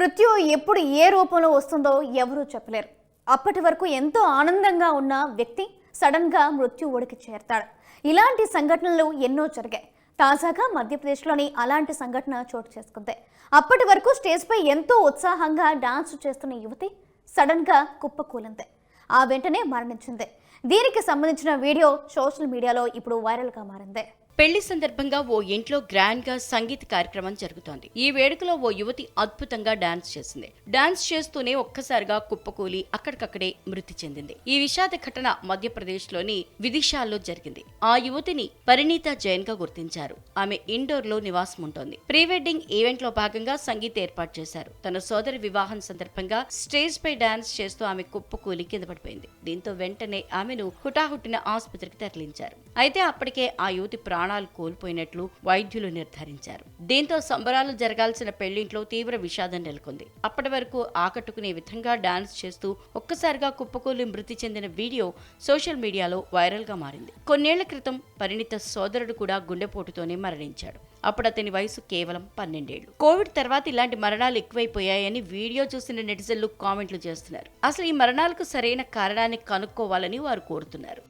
మృత్యు ఎప్పుడు ఏ రూపంలో వస్తుందో ఎవరూ చెప్పలేరు. అప్పటి వరకు ఎంతో ఆనందంగా ఉన్న వ్యక్తి సడన్ గా మృత్యు ఒడికి చేరతాడు. ఇలాంటి సంఘటనలు ఎన్నో జరిగాయి. తాజాగా మధ్యప్రదేశ్లోని అలాంటి సంఘటన చోటు చేసుకుంది. అప్పటి వరకు స్టేజ్ పై ఎంతో ఉత్సాహంగా డాన్స్ చేస్తున్న యువతి సడన్ గా కుప్పకూలింది. ఆ వెంటనే మరణించింది. దీనికి సంబంధించిన వీడియో సోషల్ మీడియాలో ఇప్పుడు వైరల్ గా మారింది. పెళ్లి సందర్భంగా ఓ ఇంట్లో గ్రాండ్ గా సంగీత కార్యక్రమం జరుగుతోంది. ఈ వేడుకలో ఓ యువతి అద్భుతంగా డాన్స్ చేసింది. డాన్స్ చేస్తూనే ఒక్కసారిగా కుప్పకూలి అక్కడికక్కడే మృతి చెందింది. ఈ విషాద ఘటన మధ్యప్రదేశ్ లోని విదిశాల్లో జరిగింది. ఆ యువతిని పరిణీత జైన్ గా గుర్తించారు. ఆమె ఇండోర్ లో నివాసం ఉంటోంది. ప్రీ వెడ్డింగ్ ఈవెంట్ లో భాగంగా సంగీత ఏర్పాటు చేశారు. తన సోదరి వివాహం సందర్భంగా స్టేజ్ పై డాన్స్ చేస్తూ ఆమె కుప్పకూలి కింద పడిపోయింది. దీంతో వెంటనే ఆమెను హుటాహుటిన ఆసుపత్రికి తరలించారు. అయితే అప్పటికే ఆ యువతి ప్రాణాలు కోల్పోయినట్లు వైద్యులు నిర్ధారించారు. దీంతో సంబరాలు జరగాల్సిన పెళ్లింట్లో తీవ్ర విషాదం నెలకొంది. అప్పటి వరకు ఆకట్టుకునే విధంగా డాన్స్ చేస్తూ ఒక్కసారిగా కుప్పకూలి మృతి చెందిన వీడియో సోషల్ మీడియాలో వైరల్ గా మారింది. కొన్నేళ్ల క్రితం పరిణిత సోదరుడు కూడా గుండెపోటుతోనే మరణించాడు. అప్పుడు అతని వయసు కేవలం 12 ఏళ్లు. కోవిడ్ తర్వాత ఇలాంటి మరణాలు ఎక్కువైపోయాయని వీడియో చూసిన నెటిజన్లు కామెంట్లు చేస్తున్నారు. అసలు ఈ మరణాలకు సరైన కారణాన్ని కనుక్కోవాలని వారు కోరుతున్నారు.